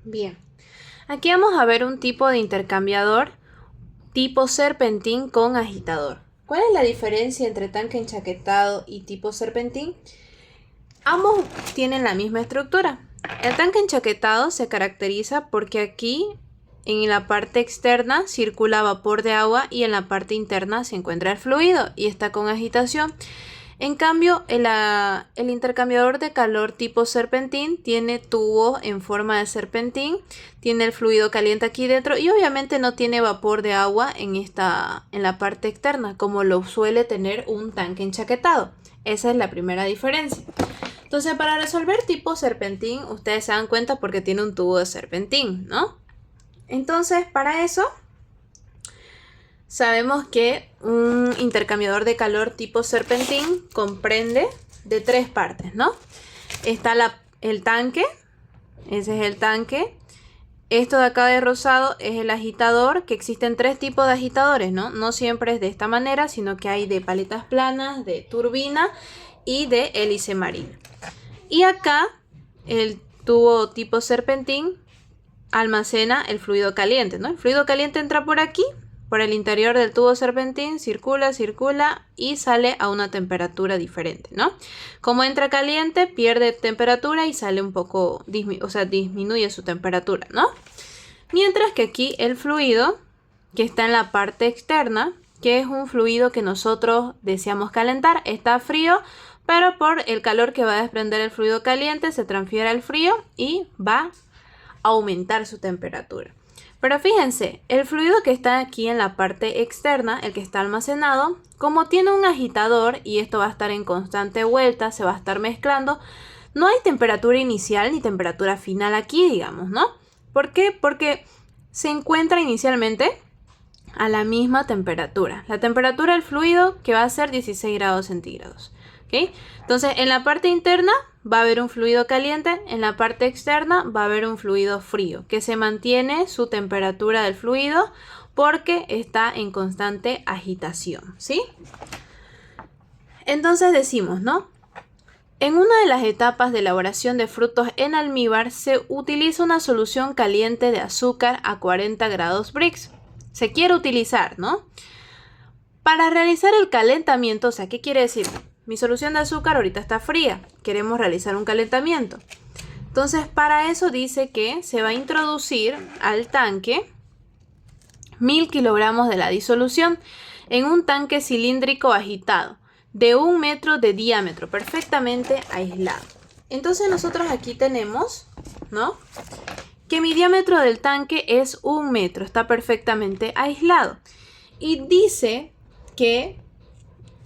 Bien, aquí vamos a ver un tipo de intercambiador tipo serpentín con agitador. ¿Cuál es la diferencia entre tanque enchaquetado y tipo serpentín? Ambos tienen la misma estructura. El tanque enchaquetado se caracteriza porque aquí en la parte externa circula vapor de agua y en la parte interna se encuentra el fluido y está con agitación. En cambio, el intercambiador de calor tipo serpentín tiene tubo en forma de serpentín, tiene el fluido caliente aquí dentro y obviamente no tiene vapor de agua en la parte externa, como lo suele tener un tanque enchaquetado. Esa es la primera diferencia. Entonces, para resolver tipo serpentín, ustedes se dan cuenta porque tiene un tubo de serpentín, ¿no? Entonces, para eso sabemos que un intercambiador de calor tipo serpentín comprende de tres partes, ¿no? Está el tanque, ese es el tanque. Esto de acá de rosado es el agitador, que existen tres tipos de agitadores, ¿no? No siempre es de esta manera, sino que hay de paletas planas, de turbina y de hélice marina. Y acá el tubo tipo serpentín almacena el fluido caliente, ¿no? El fluido caliente entra por aquí, por el interior del tubo serpentín, circula y sale a una temperatura diferente, ¿no? Como entra caliente, pierde temperatura y sale un poco, disminuye su temperatura, ¿no? Mientras que aquí el fluido, que está en la parte externa, que es un fluido que nosotros deseamos calentar, está frío, pero por el calor que va a desprender el fluido caliente se transfiere al frío y va a aumentar su temperatura. Pero fíjense, el fluido que está aquí en la parte externa, el que está almacenado, como tiene un agitador y esto va a estar en constante vuelta, se va a estar mezclando, no hay temperatura inicial ni temperatura final aquí, digamos, ¿no? ¿Por qué? Porque se encuentra inicialmente a la misma temperatura. La temperatura del fluido que va a ser 16 grados centígrados. ¿Okay? Entonces, en la parte interna va a haber un fluido caliente, en la parte externa va a haber un fluido frío, que se mantiene su temperatura del fluido porque está en constante agitación, ¿sí? Entonces decimos, ¿no? En una de las etapas de elaboración de frutos en almíbar se utiliza una solución caliente de azúcar a 40 grados Brix. Se quiere utilizar, ¿no? Para realizar el calentamiento, o sea, ¿qué quiere decir? Mi solución de azúcar ahorita está fría, queremos realizar un calentamiento. Entonces, para eso dice que se va a introducir al tanque 1000 kilogramos de la disolución en un tanque cilíndrico agitado de 1 metro de diámetro, perfectamente aislado. Entonces nosotros aquí tenemos, ¿no?, que mi diámetro del tanque es 1 metro, está perfectamente aislado. Y dice que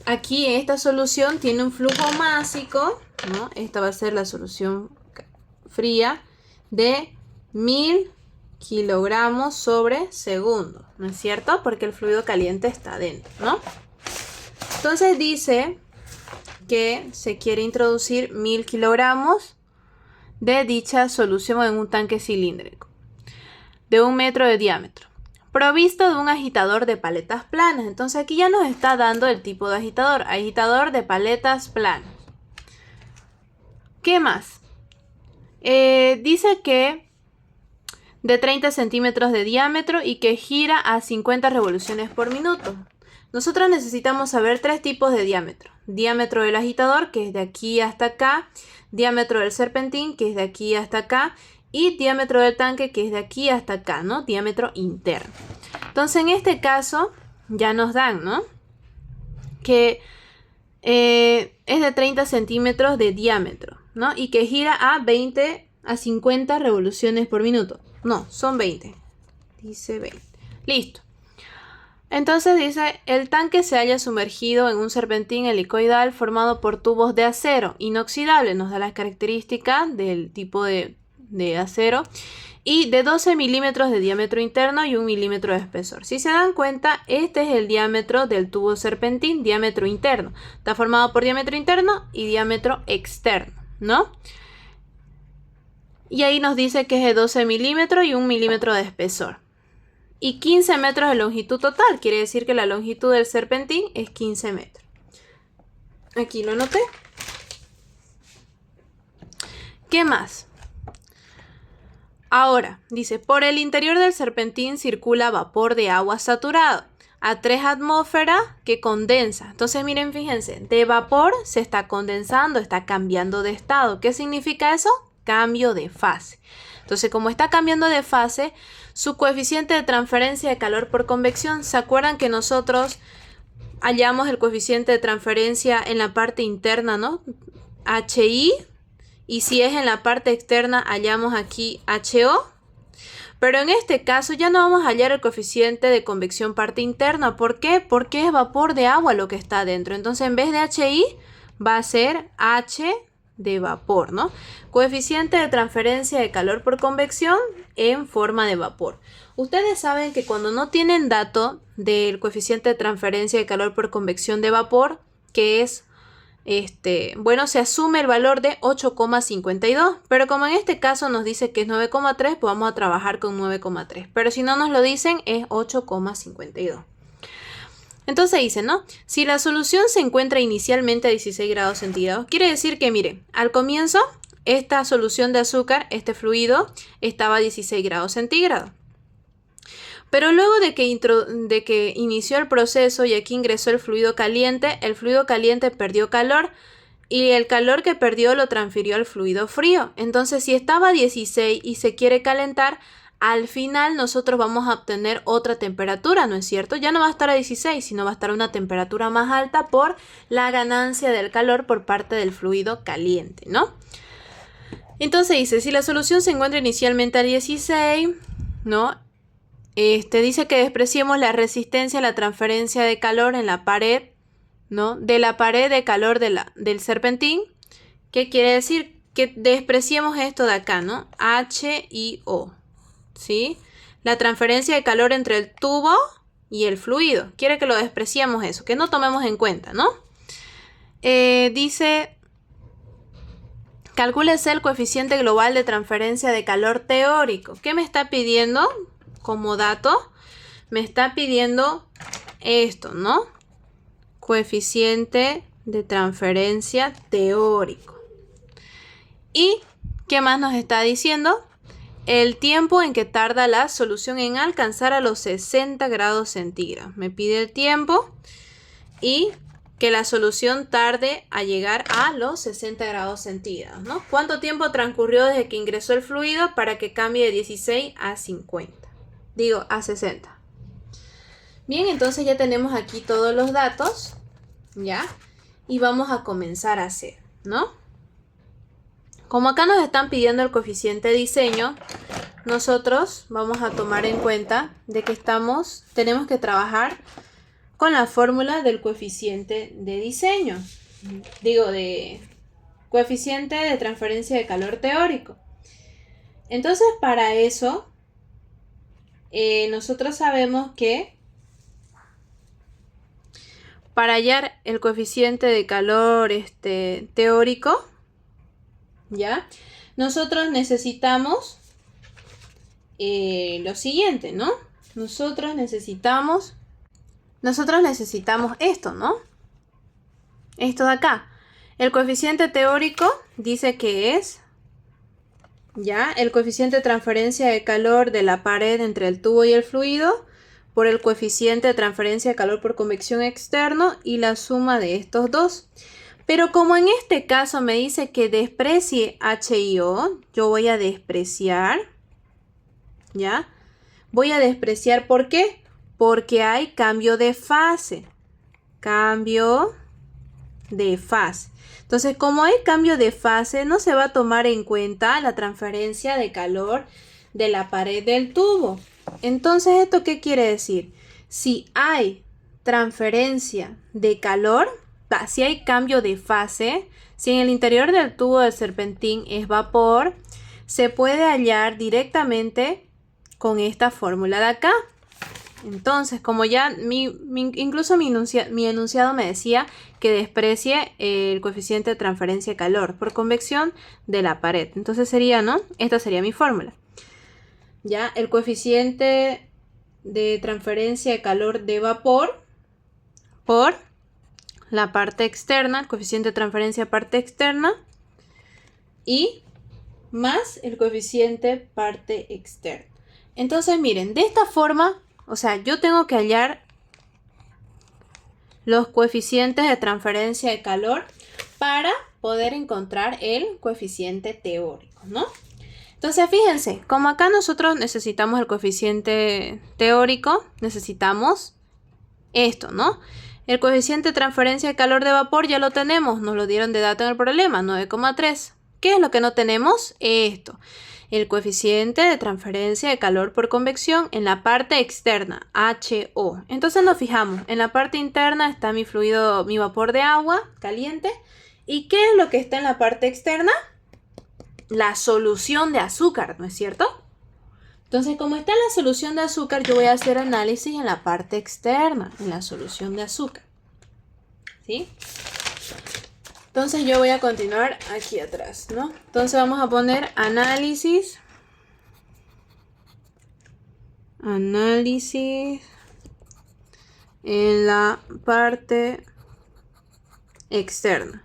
aquí esta solución tiene un flujo másico, ¿no? Esta va a ser la solución fría de 1000 kilogramos sobre segundo, ¿no es cierto? Porque el fluido caliente está dentro, ¿no? Entonces dice que se quiere introducir 1000 kilogramos de dicha solución en un tanque cilíndrico de 1 metro de diámetro, provisto de un agitador de paletas planas. Entonces aquí ya nos está dando el tipo de agitador de paletas planas. ¿Qué más? Dice que de 30 centímetros de diámetro y que gira a 50 revoluciones por minuto. Nosotros necesitamos saber tres tipos de diámetro. Diámetro del agitador, que es de aquí hasta acá. Diámetro del serpentín, que es de aquí hasta acá. Y diámetro del tanque, que es de aquí hasta acá, ¿no? Diámetro interno. Entonces, en este caso, ya nos dan, ¿no?, que es de 30 centímetros de diámetro, ¿no? Y que gira a 50 revoluciones por minuto. No, son 20. Dice 20. Listo. Entonces dice, el tanque se halla sumergido en un serpentín helicoidal formado por tubos de acero inoxidable, nos da las características del tipo de acero, y de 12 milímetros de diámetro interno y 1 milímetro de espesor. Si se dan cuenta, este es el diámetro del tubo serpentín, diámetro interno. Está formado por diámetro interno y diámetro externo, ¿no? Y ahí nos dice que es de 12 milímetros y 1 milímetro de espesor. Y 15 metros de longitud total, quiere decir que la longitud del serpentín es 15 metros. Aquí lo anoté. ¿Qué más? Ahora, dice, por el interior del serpentín circula vapor de agua saturado a 3 atmósferas que condensa. Entonces, miren, fíjense, de vapor se está condensando, está cambiando de estado. ¿Qué significa eso? Cambio de fase. Entonces, como está cambiando de fase, su coeficiente de transferencia de calor por convección, ¿se acuerdan que nosotros hallamos el coeficiente de transferencia en la parte interna, ¿no? HI, y si es en la parte externa, hallamos aquí HO. Pero en este caso ya no vamos a hallar el coeficiente de convección parte interna. ¿Por qué? Porque es vapor de agua lo que está adentro. Entonces, en vez de HI, va a ser H de vapor, ¿no? Coeficiente de transferencia de calor por convección en forma de vapor. Ustedes saben que cuando no tienen dato del coeficiente de transferencia de calor por convección de vapor, que es, bueno, se asume el valor de 8,52, pero como en este caso nos dice que es 9,3, pues vamos a trabajar con 9,3, pero si no nos lo dicen es 8,52. Entonces dice, ¿no? Si la solución se encuentra inicialmente a 16 grados centígrados, quiere decir que, mire, al comienzo esta solución de azúcar, este fluido, estaba a 16 grados centígrados. Pero luego de que inició el proceso y aquí ingresó el fluido caliente perdió calor y el calor que perdió lo transfirió al fluido frío. Entonces, si estaba a 16 y se quiere calentar, al final nosotros vamos a obtener otra temperatura, ¿no es cierto? Ya no va a estar a 16, sino va a estar a una temperatura más alta por la ganancia del calor por parte del fluido caliente, ¿no? Entonces dice, si la solución se encuentra inicialmente a 16, ¿no? Dice que despreciemos la resistencia a la transferencia de calor en la pared, ¿no? De la pared de calor del serpentín. ¿Qué quiere decir? Que despreciemos esto de acá, ¿no? H y O, ¿sí? La transferencia de calor entre el tubo y el fluido. Quiere que lo despreciemos eso, que no tomemos en cuenta, ¿no? Dice, calcúlese el coeficiente global de transferencia de calor teórico. ¿Qué me está pidiendo como dato? Me está pidiendo esto, ¿no? Coeficiente de transferencia teórico. ¿Y qué más nos está diciendo? El tiempo en que tarda la solución en alcanzar a los 60 grados centígrados. Me pide el tiempo y que la solución tarde a llegar a los 60 grados centígrados, ¿no? ¿Cuánto tiempo transcurrió desde que ingresó el fluido para que cambie de 16 a 50? Digo, a 60. Bien, entonces ya tenemos aquí todos los datos, ¿ya? Y vamos a comenzar a hacer, ¿no? Como acá nos están pidiendo el coeficiente de diseño, nosotros vamos a tomar en cuenta de que tenemos que trabajar con la fórmula del coeficiente de diseño. Digo, de coeficiente de transferencia de calor teórico. Entonces, para eso, nosotros sabemos que para hallar el coeficiente de calor teórico, ¿ya? Nosotros necesitamos lo siguiente, ¿no? Nosotros necesitamos esto, ¿no? Esto de acá. El coeficiente teórico dice que es, ¿ya? El coeficiente de transferencia de calor de la pared entre el tubo y el fluido por el coeficiente de transferencia de calor por convección externo y la suma de estos dos. Pero como en este caso me dice que desprecie H y O, yo voy a despreciar, ¿ya? Voy a despreciar, ¿por qué? Porque hay cambio de fase. Cambio de fase. Entonces, como hay cambio de fase, no se va a tomar en cuenta la transferencia de calor de la pared del tubo. Entonces, ¿esto qué quiere decir? Si hay transferencia de calor, si hay cambio de fase, si en el interior del tubo del serpentín es vapor, se puede hallar directamente con esta fórmula de acá. Entonces, como ya incluso mi enunciado me decía que desprecie el coeficiente de transferencia de calor por convección de la pared. Entonces sería, ¿no? Esta sería mi fórmula. Ya, el coeficiente de transferencia de calor de vapor por la parte externa, el coeficiente de transferencia parte externa y más el coeficiente parte externa. Entonces miren, de esta forma, o sea, yo tengo que hallar los coeficientes de transferencia de calor para poder encontrar el coeficiente teórico, ¿no? Entonces fíjense, como acá nosotros necesitamos el coeficiente teórico, necesitamos esto, ¿no? El coeficiente de transferencia de calor de vapor ya lo tenemos, nos lo dieron de dato en el problema, 9,3. ¿Qué es lo que no tenemos? Esto, el coeficiente de transferencia de calor por convección en la parte externa, HO. Entonces nos fijamos, en la parte interna está mi fluido, mi vapor de agua caliente. ¿Y qué es lo que está en la parte externa? La solución de azúcar, ¿no es cierto? Entonces, como está la solución de azúcar, yo voy a hacer análisis en la parte externa, en la solución de azúcar. ¿Sí? Entonces, yo voy a continuar aquí atrás, ¿no? Entonces, vamos a poner análisis. Análisis en la parte externa.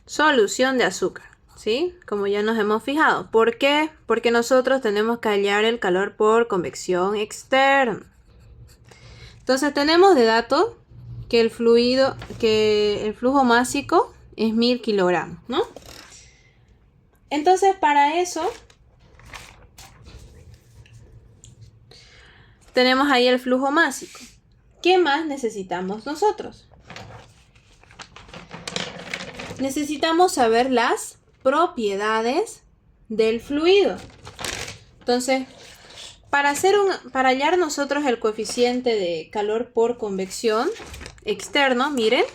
Solución de azúcar. ¿Sí? Como ya nos hemos fijado. ¿Por qué? Porque nosotros tenemos que hallar el calor por convección externa. Entonces tenemos de dato que el flujo másico es 1000 kilogramos, ¿no? Entonces para eso tenemos ahí el flujo másico. ¿Qué más necesitamos nosotros? Necesitamos saber las propiedades del fluido. Entonces, para hallar nosotros el coeficiente de calor por convección externo, miren,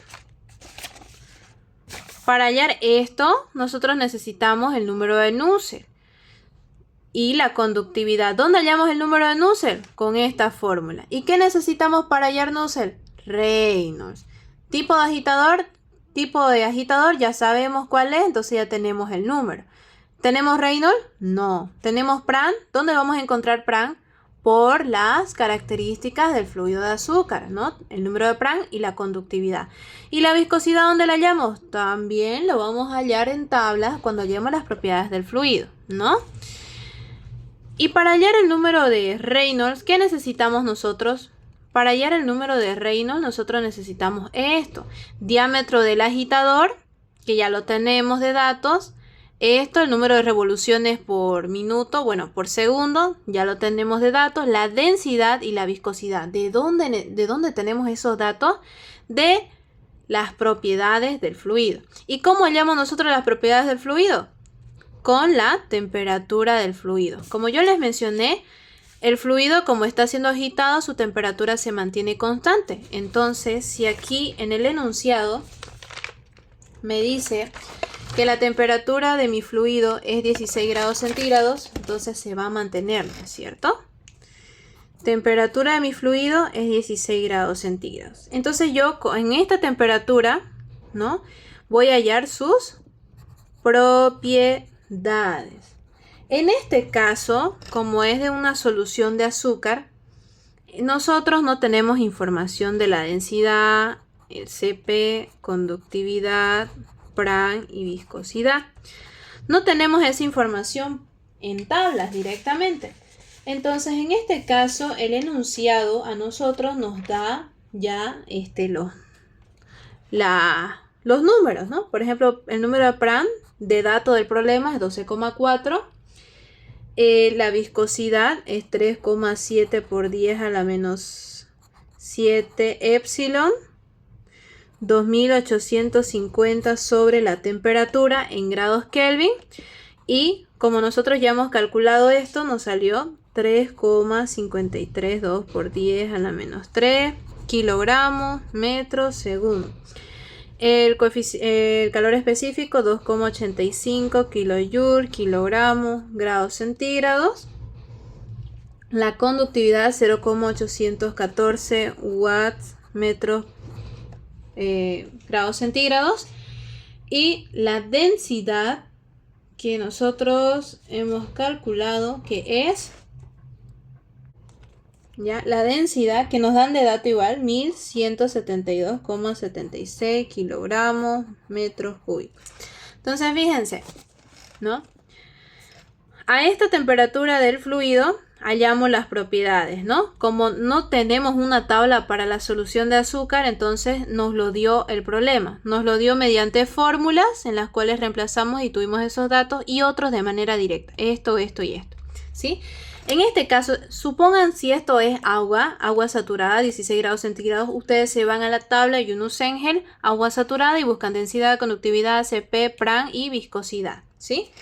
para hallar esto, nosotros necesitamos el número de Nusselt y la conductividad. ¿Dónde hallamos el número de Nusselt? Con esta fórmula. ¿Y qué necesitamos para hallar Nusselt? Reynolds. Tipo de agitador, ya sabemos cuál es, entonces ya tenemos el número. ¿Tenemos Reynolds? No. ¿Tenemos Prandtl? ¿Dónde vamos a encontrar Prandtl? Por las características del fluido de azúcar, ¿no? El número de Prandtl y la conductividad. ¿Y la viscosidad dónde la hallamos? También lo vamos a hallar en tablas cuando hallemos las propiedades del fluido, ¿no? Y para hallar el número de Reynolds, ¿qué necesitamos nosotros? Para hallar el número de Reynolds, nosotros necesitamos esto. Diámetro del agitador, que ya lo tenemos de datos. Esto, el número de revoluciones por minuto, bueno, por segundo, ya lo tenemos de datos. La densidad y la viscosidad. ¿De dónde tenemos esos datos? De las propiedades del fluido. ¿Y cómo hallamos nosotros las propiedades del fluido? Con la temperatura del fluido. Como yo les mencioné, el fluido, como está siendo agitado, su temperatura se mantiene constante. Entonces, si aquí en el enunciado me dice que la temperatura de mi fluido es 16 grados centígrados, entonces se va a mantener, ¿no es cierto? Temperatura de mi fluido es 16 grados centígrados. Entonces yo en esta temperatura, ¿no? Voy a hallar sus propiedades. En este caso, como es de una solución de azúcar, nosotros no tenemos información de la densidad, el Cp, conductividad, Prandtl y viscosidad. No tenemos esa información en tablas directamente. Entonces, en este caso, el enunciado a nosotros nos da ya los números, ¿no? Por ejemplo, el número de Prandtl de dato del problema es 12,4. La viscosidad es 3,7 por 10 a la menos 7 epsilon. 2850 sobre la temperatura en grados Kelvin. Y como nosotros ya hemos calculado esto, nos salió 3,532 por 10 a la menos 3 kilogramos metros segundo. El calor específico 2,85 kilojoule, kilogramos, grados centígrados. La conductividad 0,814 watts metros grados centígrados. Y la densidad que nosotros hemos calculado que es la densidad que nos dan de dato igual 1172,76 kilogramos metros cúbicos. Entonces, fíjense, ¿no? A esta temperatura del fluido hallamos las propiedades, ¿no? Como no tenemos una tabla para la solución de azúcar, entonces nos lo dio el problema. Nos lo dio mediante fórmulas en las cuales reemplazamos y tuvimos esos datos y otros de manera directa. Esto y esto, ¿sí? En este caso, supongan si esto es agua saturada, 16 grados centígrados, ustedes se van a la tabla Yunus-Engel, agua saturada y buscan densidad, conductividad, ACP, PRAN y viscosidad, ¿sí?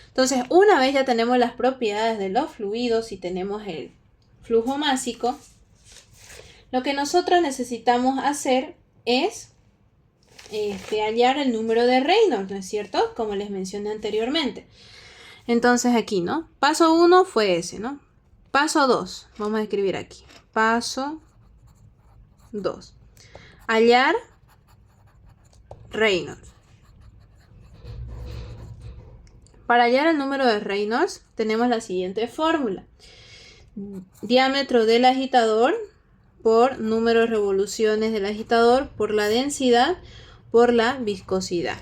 Entonces, una vez ya tenemos las propiedades de los fluidos y tenemos el flujo másico, lo que nosotros necesitamos hacer es hallar el número de Reynolds, ¿no es cierto? Como les mencioné anteriormente. Entonces aquí, ¿no? Paso 1 fue ese, ¿no? Paso 2, vamos a escribir aquí. Paso 2. Hallar Reynolds. Para hallar el número de Reynolds tenemos la siguiente fórmula. Diámetro del agitador por número de revoluciones del agitador por la densidad por la viscosidad.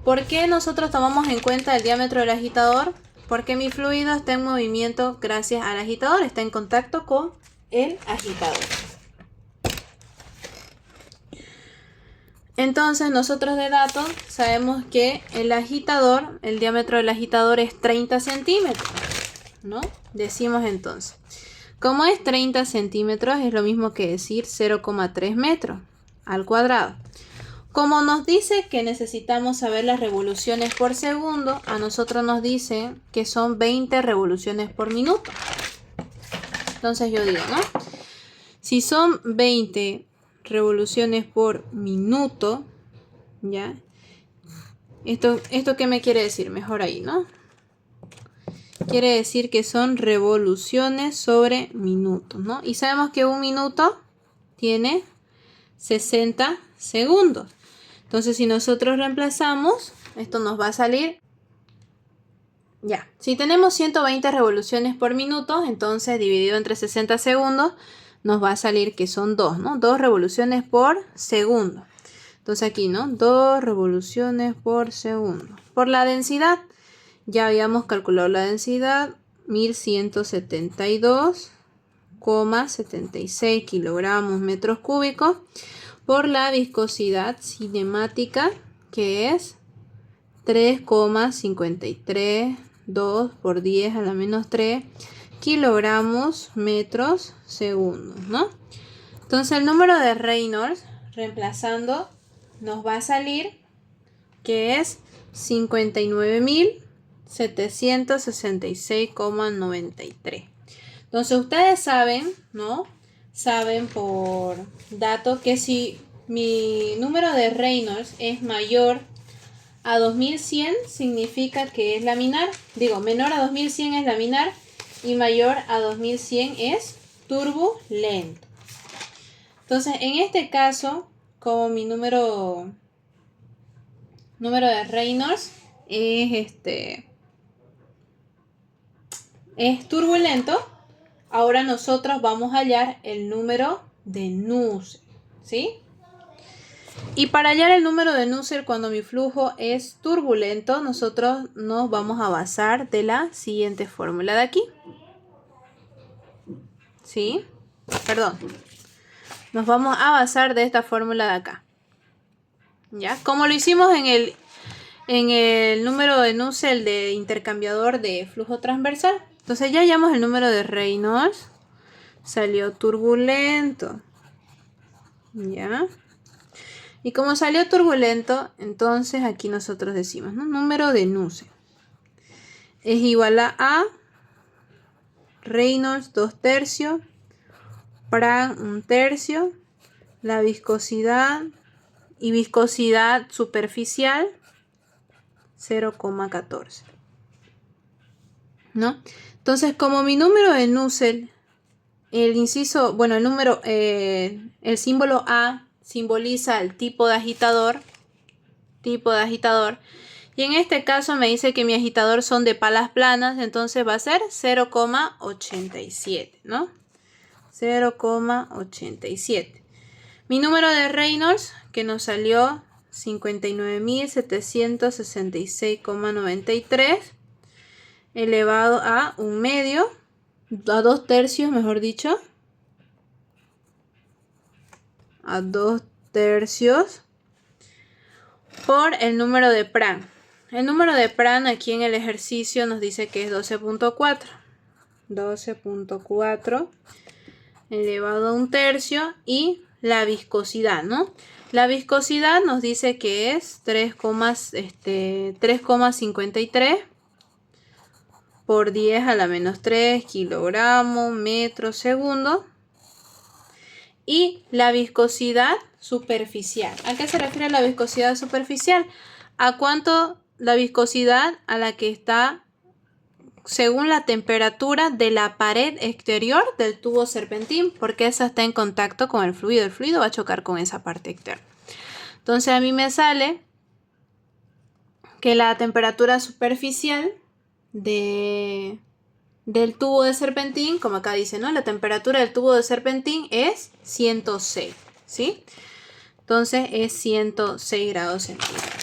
¿Por qué nosotros tomamos en cuenta el diámetro del agitador? Porque mi fluido está en movimiento gracias al agitador, está en contacto con el agitador. Entonces nosotros de datos sabemos que el agitador, el diámetro del agitador es 30 centímetros, ¿no? Decimos entonces, como es 30 centímetros es lo mismo que decir 0,3 metros al cuadrado. Como nos dice que necesitamos saber las revoluciones por segundo, a nosotros nos dice que son 20 revoluciones por minuto. Entonces yo digo, ¿no? Si son 20 revoluciones por minuto, ¿ya? ¿Esto qué me quiere decir? Mejor ahí, ¿no? Quiere decir que son revoluciones sobre minutos, ¿no? Y sabemos que un minuto tiene 60 segundos. Entonces, si nosotros reemplazamos, esto nos va a salir, ya. Si tenemos 120 revoluciones por minuto, entonces dividido entre 60 segundos, nos va a salir que son 2, ¿no? 2 revoluciones por segundo. Entonces aquí, ¿no? 2 revoluciones por segundo. Por la densidad, ya habíamos calculado la densidad, 1172,76 kilogramos metros cúbicos. Por la viscosidad cinemática, que es 3,532 por 10 a la menos 3 kilogramos metros segundos, ¿no? Entonces el número de Reynolds, reemplazando, nos va a salir que es 59.766,93. Entonces ustedes saben, ¿no? Saben por dato que si mi número de Reynolds es mayor a 2100 significa que es laminar. Digo, menor a 2100 es laminar y mayor a 2100 es turbulento. Entonces, en este caso, como mi número de Reynolds es turbulento, ahora nosotros vamos a hallar el número de Nusselt, ¿sí? Y para hallar el número de Nusselt cuando mi flujo es turbulento, nosotros nos vamos a basar de la siguiente fórmula de aquí. ¿Sí? Perdón. Nos vamos a basar de esta fórmula de acá. ¿Ya? Como lo hicimos en el número de Nusselt de intercambiador de flujo transversal. Entonces ya hallamos el número de Reynolds. Salió turbulento. ¿Ya? Y como salió turbulento, entonces aquí nosotros decimos, ¿no? Número de Nusselt es igual a Reynolds 2/3, Prandtl 1/3, la viscosidad y viscosidad superficial 0,14. ¿No? Entonces, como mi número de Nusselt, el símbolo A simboliza el tipo de agitador, y en este caso me dice que mi agitador son de palas planas, entonces va a ser 0,87, ¿no? 0,87. Mi número de Reynolds, que nos salió 59.766,93 elevado a 1/2, a 2/3, mejor dicho, a 2/3 por el número de Prandtl. El número de Prandtl aquí en el ejercicio nos dice que es 12.4. 12.4 elevado a 1/3 y la viscosidad, ¿no? La viscosidad nos dice que es 3,53 por 10 a la menos 3 kilogramos metro segundo. Y la viscosidad superficial. ¿A qué se refiere la viscosidad superficial? ¿A cuánto la viscosidad a la que está según la temperatura de la pared exterior del tubo serpentín? Porque esa está en contacto con el fluido. El fluido va a chocar con esa parte externa. Entonces a mí me sale que la temperatura superficial del tubo de serpentín, como acá dice, ¿no? La temperatura del tubo de serpentín es 106, ¿sí? Entonces es 106 grados centígrados.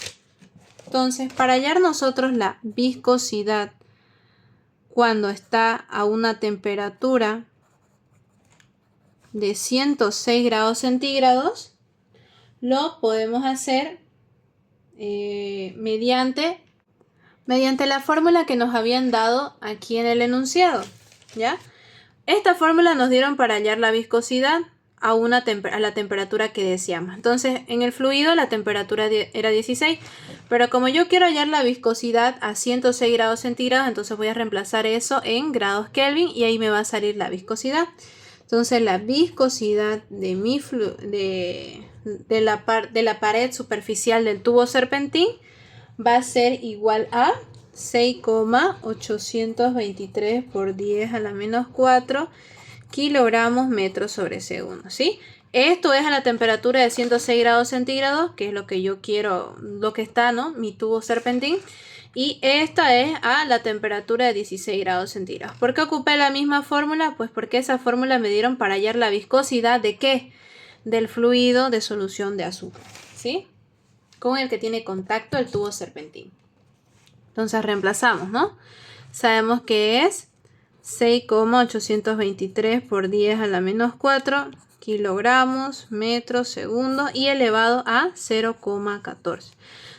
Entonces, para hallar nosotros la viscosidad cuando está a una temperatura de 106 grados centígrados, lo podemos hacer mediante la fórmula que nos habían dado aquí en el enunciado, ¿ya? Esta fórmula nos dieron para hallar la viscosidad a la temperatura que deseamos. Entonces, en el fluido la temperatura era 16, pero como yo quiero hallar la viscosidad a 106 grados centígrados, entonces voy a reemplazar eso en grados Kelvin y ahí me va a salir la viscosidad. Entonces, la viscosidad de la pared superficial del tubo serpentín va a ser igual a 6,823 por 10 a la menos 4 kilogramos metros sobre segundo, ¿sí? Esto es a la temperatura de 106 grados centígrados, que es lo que yo quiero, lo que está, ¿no? Mi tubo serpentín. Y esta es a la temperatura de 16 grados centígrados. ¿Por qué ocupé la misma fórmula? Pues porque esa fórmula me dieron para hallar la viscosidad de ¿qué? Del fluido de solución de azúcar, ¿sí? Con el que tiene contacto el tubo serpentín. Entonces reemplazamos, ¿no? Sabemos que es 6,823 por 10 a la menos 4 kilogramos metros segundo y elevado a 0,14.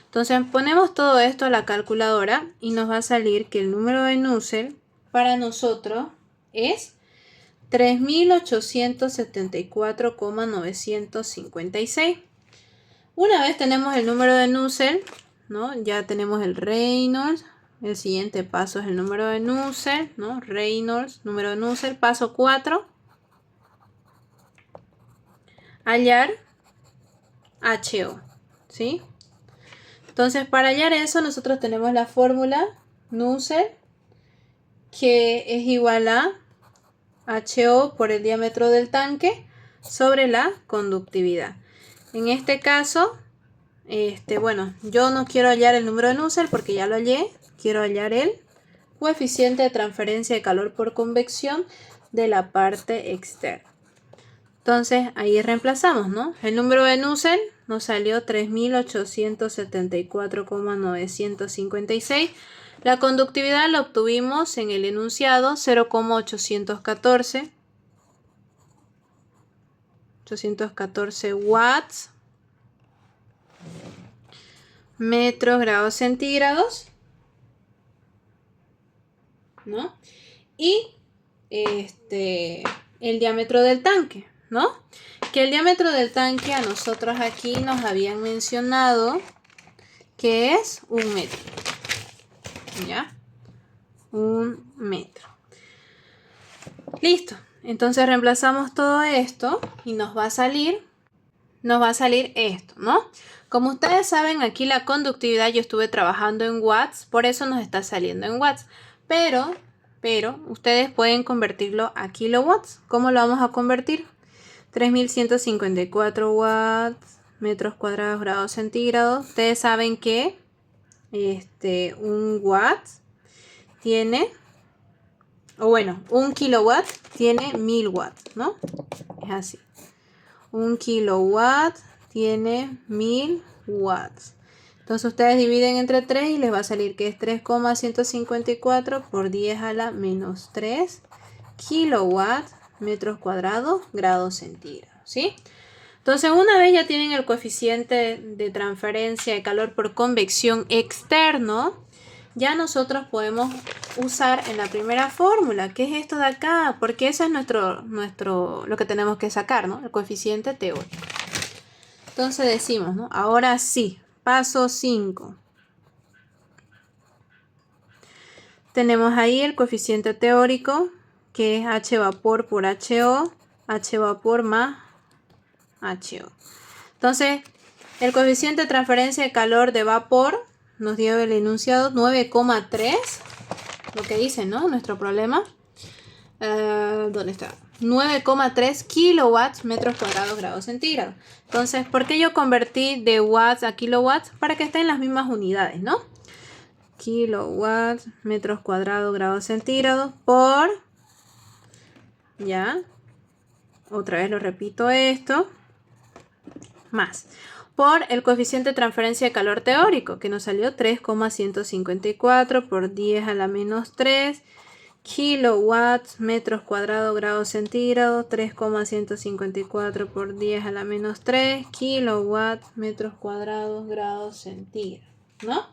Entonces ponemos todo esto a la calculadora y nos va a salir que el número de Nusselt para nosotros es 3.874,956. Una vez tenemos el número de Nusselt, ¿no? Ya tenemos el Reynolds. El siguiente paso es el número de Nusselt, ¿no? Reynolds, número de Nusselt. Paso 4. Hallar HO, ¿sí? Entonces, para hallar eso, nosotros tenemos la fórmula Nusselt, que es igual a HO por el diámetro del tanque sobre la conductividad. En este caso, bueno, yo no quiero hallar el número de Nusselt porque ya lo hallé. Quiero hallar el coeficiente de transferencia de calor por convección de la parte externa. Entonces, ahí reemplazamos, ¿no? El número de Nusselt nos salió 3.874,956. La conductividad la obtuvimos en el enunciado 0,814 watts metros grados centígrados, ¿no? Y el diámetro del tanque, ¿no? Que el diámetro del tanque a nosotros aquí nos habían mencionado que es 1 metro, ¿ya? 1 metro. Listo. Entonces reemplazamos todo esto y nos va a salir esto, ¿no? Como ustedes saben, aquí la conductividad yo estuve trabajando en watts, por eso nos está saliendo en watts. Pero ustedes pueden convertirlo a kilowatts. ¿Cómo lo vamos a convertir? 3.154 watts, metros cuadrados, grados centígrados. Ustedes saben que 1 watt tiene, o bueno, 1 kilowatt tiene 1000 watts, ¿no? Es así. 1 kilowatt tiene 1000 watts. Entonces ustedes dividen entre 3 y les va a salir que es 3,154 por 10 a la menos 3 kilowatts metros cuadrados grados centígrados, ¿sí? Entonces una vez ya tienen el coeficiente de transferencia de calor por convección externo, ya nosotros podemos usar en la primera fórmula, que es esto de acá, porque eso es lo que tenemos que sacar, ¿no? El coeficiente teórico. Entonces decimos, ¿no? Ahora sí, paso 5. Tenemos ahí el coeficiente teórico, que es H vapor por HO, H vapor más HO. Entonces, el coeficiente de transferencia de calor de vapor nos dio el enunciado 9,3, lo que dice, ¿no? Nuestro problema. ¿Dónde está? 9,3 kilowatts metros cuadrados grados centígrados. Entonces, ¿por qué yo convertí de watts a kilowatts? Para que estén en las mismas unidades, ¿no? Kilowatts metros cuadrados grados centígrados por... Ya. Otra vez lo repito esto. Más. Por el coeficiente de transferencia de calor teórico, que nos salió 3,154 por 10 a la menos 3 kilowatts metros cuadrados grados centígrados. 3,154 por 10 a la menos 3 kilowatts metros cuadrados grados centígrados, ¿no?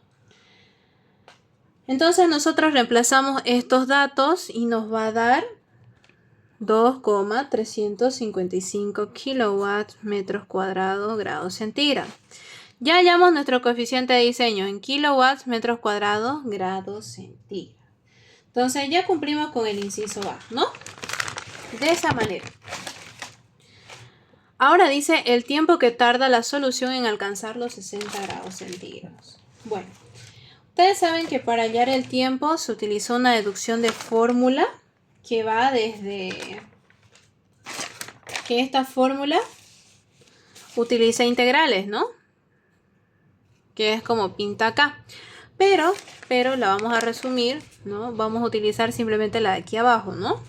Entonces nosotros reemplazamos estos datos y nos va a dar 2,355 kilowatts metros cuadrados grados centígrados. Ya hallamos nuestro coeficiente de diseño en kilowatts metros cuadrados grados centígrados. Entonces ya cumplimos con el inciso A, ¿no? De esa manera. Ahora dice el tiempo que tarda la solución en alcanzar los 60 grados centígrados. Bueno, ustedes saben que para hallar el tiempo se utilizó una deducción de fórmula que va desde que esta fórmula utiliza integrales, ¿no? Que es como pinta acá. Pero la vamos a resumir, ¿no? Vamos a utilizar simplemente la de aquí abajo, ¿no?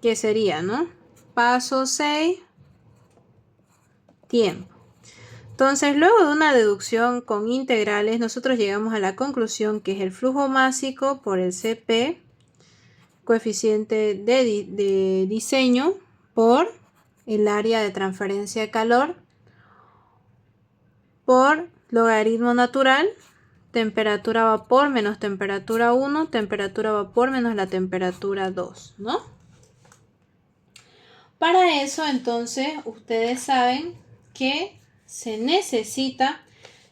Que sería, ¿no? Paso 6, tiempo. Entonces, luego de una deducción con integrales, nosotros llegamos a la conclusión que es el flujo másico por el CP, coeficiente de diseño, por el área de transferencia de calor, por logaritmo natural, temperatura vapor menos temperatura 1, temperatura vapor menos la temperatura 2, ¿no? Para eso, entonces, ustedes saben que se necesita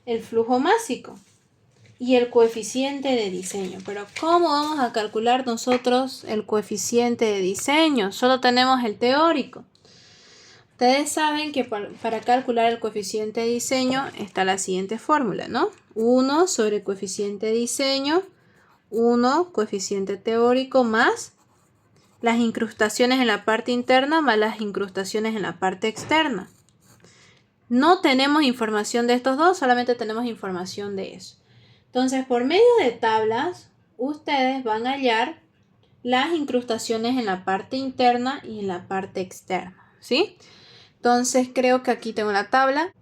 el flujo másico y el coeficiente de diseño. Pero ¿cómo vamos a calcular nosotros el coeficiente de diseño? Solo tenemos el teórico. Ustedes saben que para calcular el coeficiente de diseño está la siguiente fórmula, ¿no? 1 sobre coeficiente de diseño, 1 coeficiente teórico más las incrustaciones en la parte interna más las incrustaciones en la parte externa. No tenemos información de estos dos, solamente tenemos información de eso. Entonces, por medio de tablas, ustedes van a hallar las incrustaciones en la parte interna y en la parte externa, ¿sí? Entonces, creo que aquí tengo la tabla.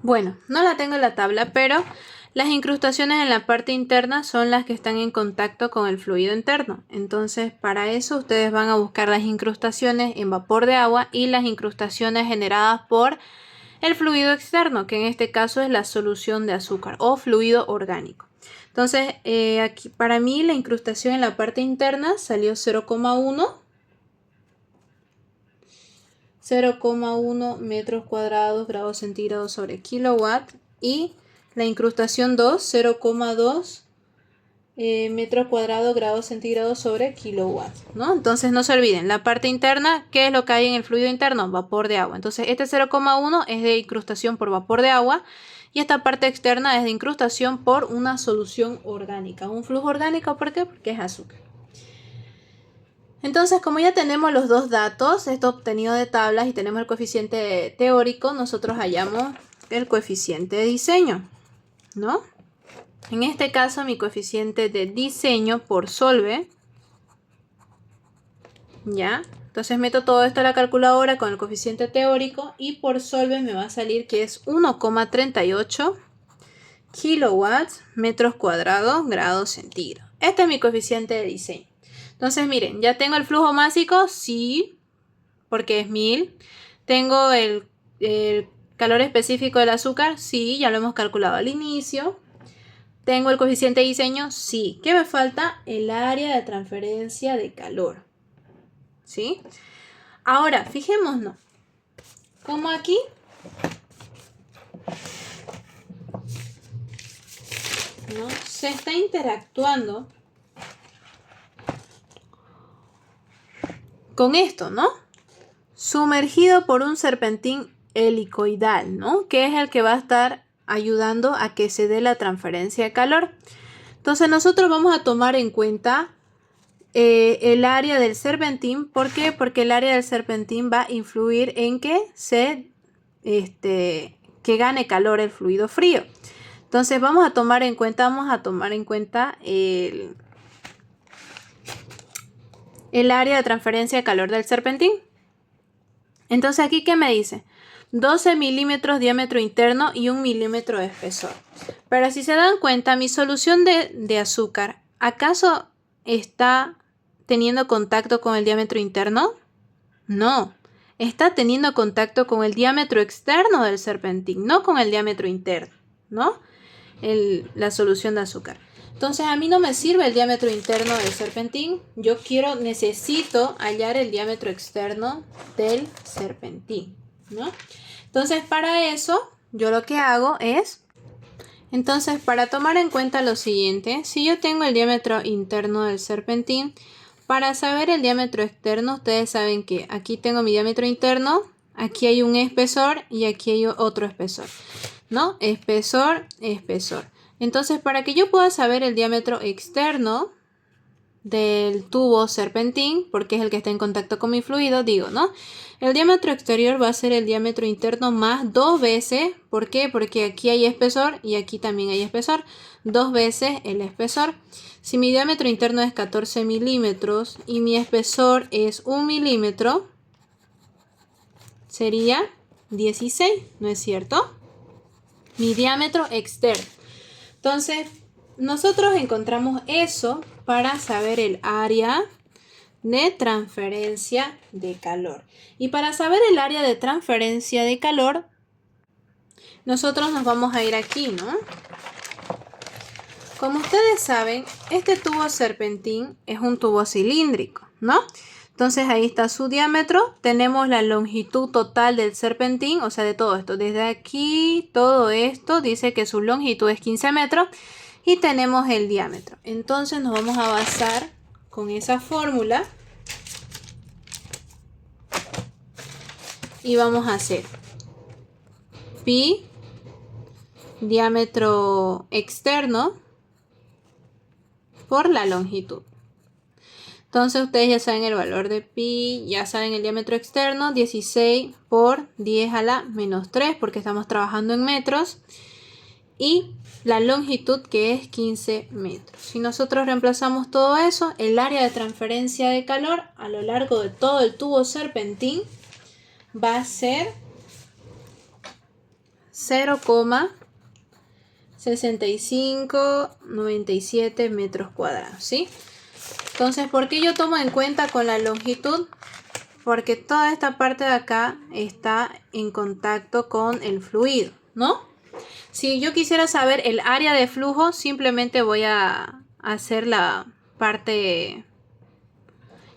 Bueno, no la tengo en la tabla, pero las incrustaciones en la parte interna son las que están en contacto con el fluido interno. Entonces, para eso ustedes van a buscar las incrustaciones en vapor de agua y las incrustaciones generadas por el fluido externo, que en este caso es la solución de azúcar o fluido orgánico. Entonces, aquí para mí la incrustación en la parte interna salió 0,1 metros cuadrados grados centígrados sobre kilowatt, y la incrustación 2, 0,2 metros cuadrados grados centígrados sobre kilowatt, ¿no? Entonces no se olviden, la parte interna, ¿qué es lo que hay en el fluido interno? Vapor de agua. Entonces este 0,1 es de incrustación por vapor de agua y esta parte externa es de incrustación por una solución orgánica. Un flujo orgánico, ¿por qué? Porque es azúcar. Entonces, como ya tenemos los dos datos, esto obtenido de tablas, y tenemos el coeficiente teórico, nosotros hallamos el coeficiente de diseño, ¿no? En este caso, mi coeficiente de diseño por Solve, ¿ya? Entonces meto todo esto a la calculadora con el coeficiente teórico y por solve me va a salir que es 1,38 kilowatts metros cuadrados grados centígrados. Este es mi coeficiente de diseño. Entonces miren, ya tengo el flujo másico, sí, porque es 1000. Tengo el calor específico del azúcar, sí, ya lo hemos calculado al inicio. Tengo el coeficiente de diseño, sí. ¿Qué me falta? El área de transferencia de calor. ¿Sí? Ahora, fijémonos. Como aquí ¿no? Se está interactuando con esto, ¿no? Sumergido por un serpentín helicoidal, ¿no? Que es el que va a estar ayudando a que se dé la transferencia de calor. Entonces nosotros vamos a tomar en cuenta el área del serpentín. ¿Por qué? Porque el área del serpentín va a influir en que que gane calor el fluido frío. Entonces vamos a tomar en cuenta el área de transferencia de calor del serpentín. Entonces aquí, ¿qué me dice? 12 milímetros diámetro interno y 1 milímetro de espesor. Pero si se dan cuenta, mi solución de azúcar, ¿acaso está teniendo contacto con el diámetro interno? No, está teniendo contacto con el diámetro externo del serpentín, no con el diámetro interno, ¿no? La solución de azúcar. Entonces a mí no me sirve el diámetro interno del serpentín. Yo necesito hallar el diámetro externo del serpentín, ¿no? Entonces para eso yo lo que hago es, entonces para tomar en cuenta lo siguiente, si yo tengo el diámetro interno del serpentín, para saber el diámetro externo, ustedes saben que aquí tengo mi diámetro interno, aquí hay un espesor y aquí hay otro espesor, ¿no? Espesor, espesor. Entonces, para que yo pueda saber el diámetro externo del tubo serpentín, porque es el que está en contacto con mi fluido, digo, ¿no? El diámetro exterior va a ser el diámetro interno más 2 veces. ¿Por qué? Porque aquí hay espesor y aquí también hay espesor. 2 veces el espesor. Si mi diámetro interno es 14 milímetros y mi espesor es 1 milímetro, sería 16, ¿no es cierto? Mi diámetro externo. Entonces, nosotros encontramos eso para saber el área de transferencia de calor. Y para saber el área de transferencia de calor, nosotros nos vamos a ir aquí, ¿no? Como ustedes saben, este tubo serpentín es un tubo cilíndrico, ¿no? Entonces ahí está su diámetro, tenemos la longitud total del serpentín, o sea de todo esto, desde aquí todo esto dice que su longitud es 15 metros y tenemos el diámetro. Entonces nos vamos a basar con esa fórmula y vamos a hacer pi diámetro externo por la longitud. Entonces ustedes ya saben el valor de pi, ya saben el diámetro externo, 16 por 10 a la menos 3, porque estamos trabajando en metros. Y la longitud, que es 15 metros. Si nosotros reemplazamos todo eso, el área de transferencia de calor a lo largo de todo el tubo serpentín va a ser 0,6597 metros cuadrados, ¿sí? Entonces, ¿por qué yo tomo en cuenta con la longitud? Porque toda esta parte de acá está en contacto con el fluido, ¿no? Si yo quisiera saber el área de flujo, simplemente voy a hacer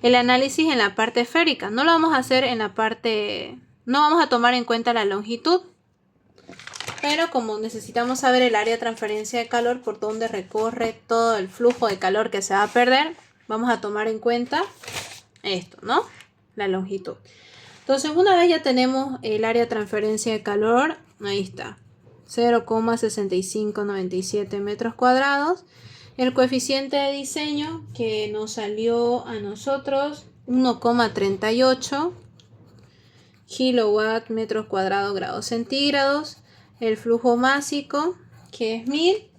el análisis en la parte esférica. No lo vamos a hacer en la parte, no vamos a tomar en cuenta la longitud. Pero como necesitamos saber el área de transferencia de calor por donde recorre todo el flujo de calor que se va a perder, vamos a tomar en cuenta esto, ¿no? La longitud. Entonces, una vez ya tenemos el área de transferencia de calor, ahí está, 0,6597 metros cuadrados. El coeficiente de diseño que nos salió a nosotros, 1,38 kilowatt metros cuadrados grados centígrados. El flujo másico, que es 1000.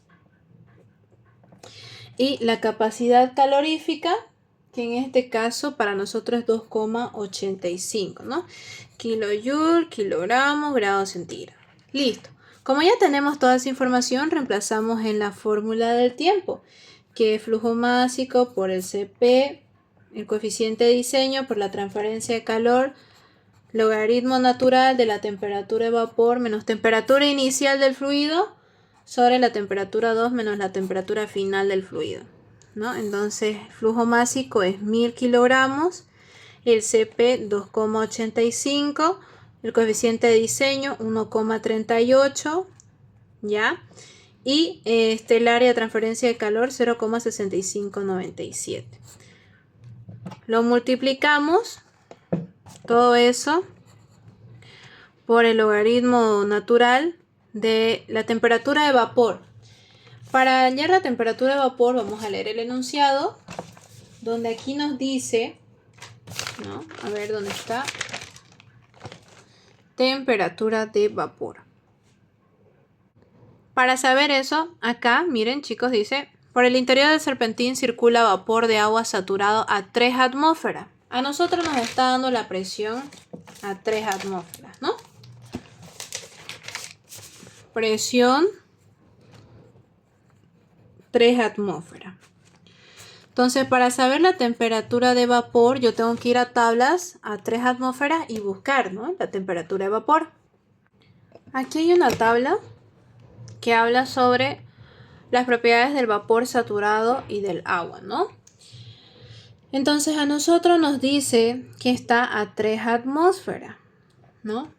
Y la capacidad calorífica, que en este caso para nosotros es 2,85, ¿no? Kilojoule, kilogramos, grados centígrados. Listo. Como ya tenemos toda esa información, reemplazamos en la fórmula del tiempo, que es flujo másico por el Cp, el coeficiente de diseño por la transferencia de calor, logaritmo natural de la temperatura de vapor menos temperatura inicial del fluido sobre la temperatura 2 menos la temperatura final del fluido, ¿no? Entonces, flujo másico es 1000 kilogramos, el Cp 2,85, el coeficiente de diseño 1,38, ¿ya? Y el área de transferencia de calor 0,6597. Lo multiplicamos todo eso por el logaritmo natural de la temperatura de vapor. Para hallar la temperatura de vapor vamos a leer el enunciado, donde aquí nos dice, ¿no? A ver dónde está. Temperatura de vapor. Para saber eso, acá, miren chicos, dice, por el interior del serpentín circula vapor de agua saturado a 3 atmósferas. A nosotros nos está dando la presión a 3 atmósferas, ¿no? Presión 3 atmósferas. Entonces, para saber la temperatura de vapor, yo tengo que ir a tablas a 3 atmósferas y buscar, ¿no? La temperatura de vapor. Aquí hay una tabla que habla sobre las propiedades del vapor saturado y del agua, ¿no? Entonces, a nosotros nos dice que está a 3 atmósferas, ¿no?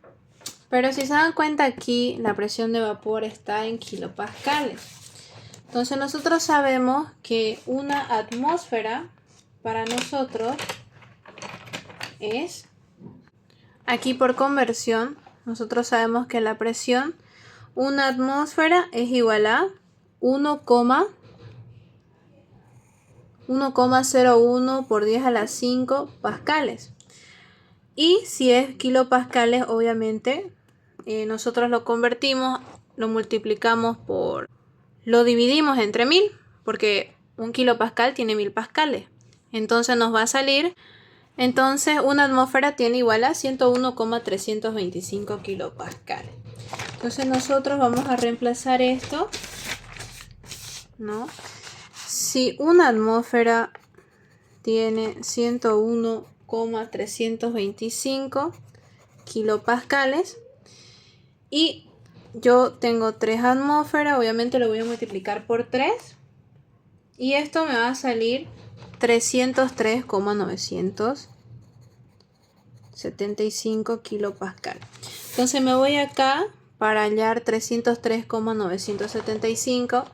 Pero si se dan cuenta aquí, la presión de vapor está en kilopascales. Entonces nosotros sabemos que una atmósfera para nosotros es, aquí por conversión, nosotros sabemos que la presión, una atmósfera es igual a 1,01 por 10 a la 5 pascales. Y si es kilopascales, obviamente, nosotros lo convertimos, lo multiplicamos por... Lo dividimos entre 1000, porque un kilopascal tiene 1000 pascales. Entonces nos va a salir, entonces una atmósfera tiene igual a 101,325 kilopascales. Entonces nosotros vamos a reemplazar esto, ¿no? Si una atmósfera tiene 101,325 kilopascales y yo tengo 3 atmósferas, obviamente lo voy a multiplicar por 3 y esto me va a salir 303,975 kilopascal. Entonces me voy acá para hallar 303,975.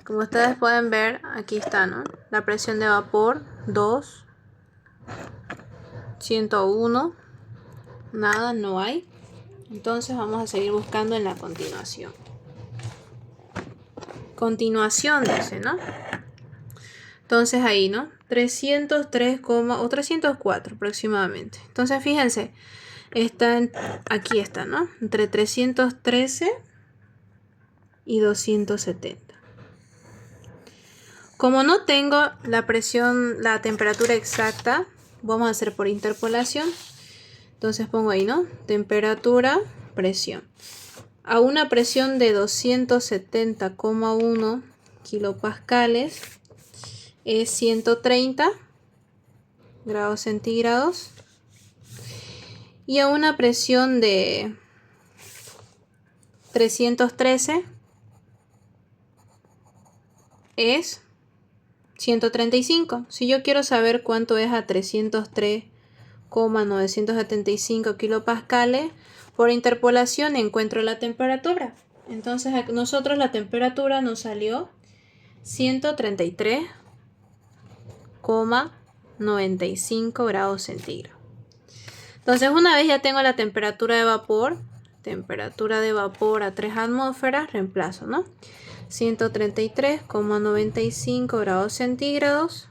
Como ustedes pueden ver, aquí está, ¿no? La presión de vapor 2, 101, nada, no hay. Entonces vamos a seguir buscando en la continuación. Continuación dice, ¿no? Entonces ahí, ¿no? 303, o 304 aproximadamente. Entonces fíjense, aquí está, ¿no? Entre 313 y 270. Como no tengo la presión, la temperatura exacta, vamos a hacer por interpolación. Entonces pongo ahí, ¿no? Temperatura, presión. A una presión de 270,1 kilopascales es 130 grados centígrados. Y a una presión de 313 es 135. Si yo quiero saber cuánto es a 303,975 kilopascales, por interpolación encuentro la temperatura. Entonces a nosotros la temperatura nos salió 133,95 grados centígrados. Entonces una vez ya tengo la temperatura de vapor a 3 atmósferas, reemplazo, ¿no? 133,95 grados centígrados.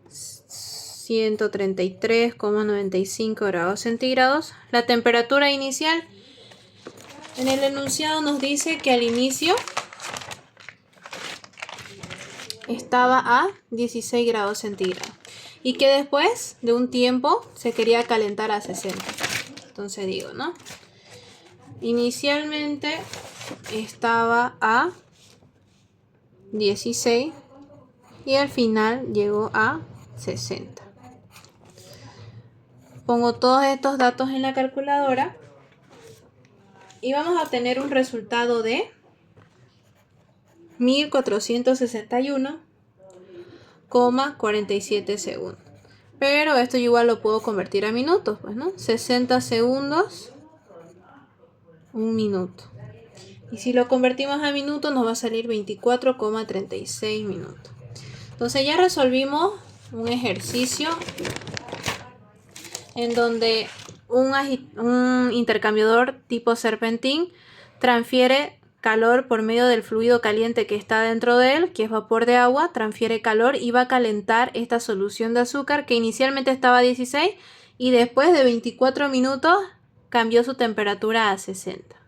133,95 grados centígrados. La temperatura inicial en el enunciado nos dice que al inicio estaba a 16 grados centígrados y que después de un tiempo se quería calentar a 60. Entonces digo, ¿no? Inicialmente estaba a 16 y al final llegó a 60. Pongo todos estos datos en la calculadora y vamos a obtener un resultado de 1461,47 segundos. Pero esto yo igual lo puedo convertir a minutos, pues, ¿no? 60 segundos, un minuto. Y si lo convertimos a minutos nos va a salir 24,36 minutos. Entonces ya resolvimos un ejercicio en donde un intercambiador tipo serpentín transfiere calor por medio del fluido caliente que está dentro de él, que es vapor de agua, transfiere calor y va a calentar esta solución de azúcar que inicialmente estaba a 16 y después de 24 minutos cambió su temperatura a 60.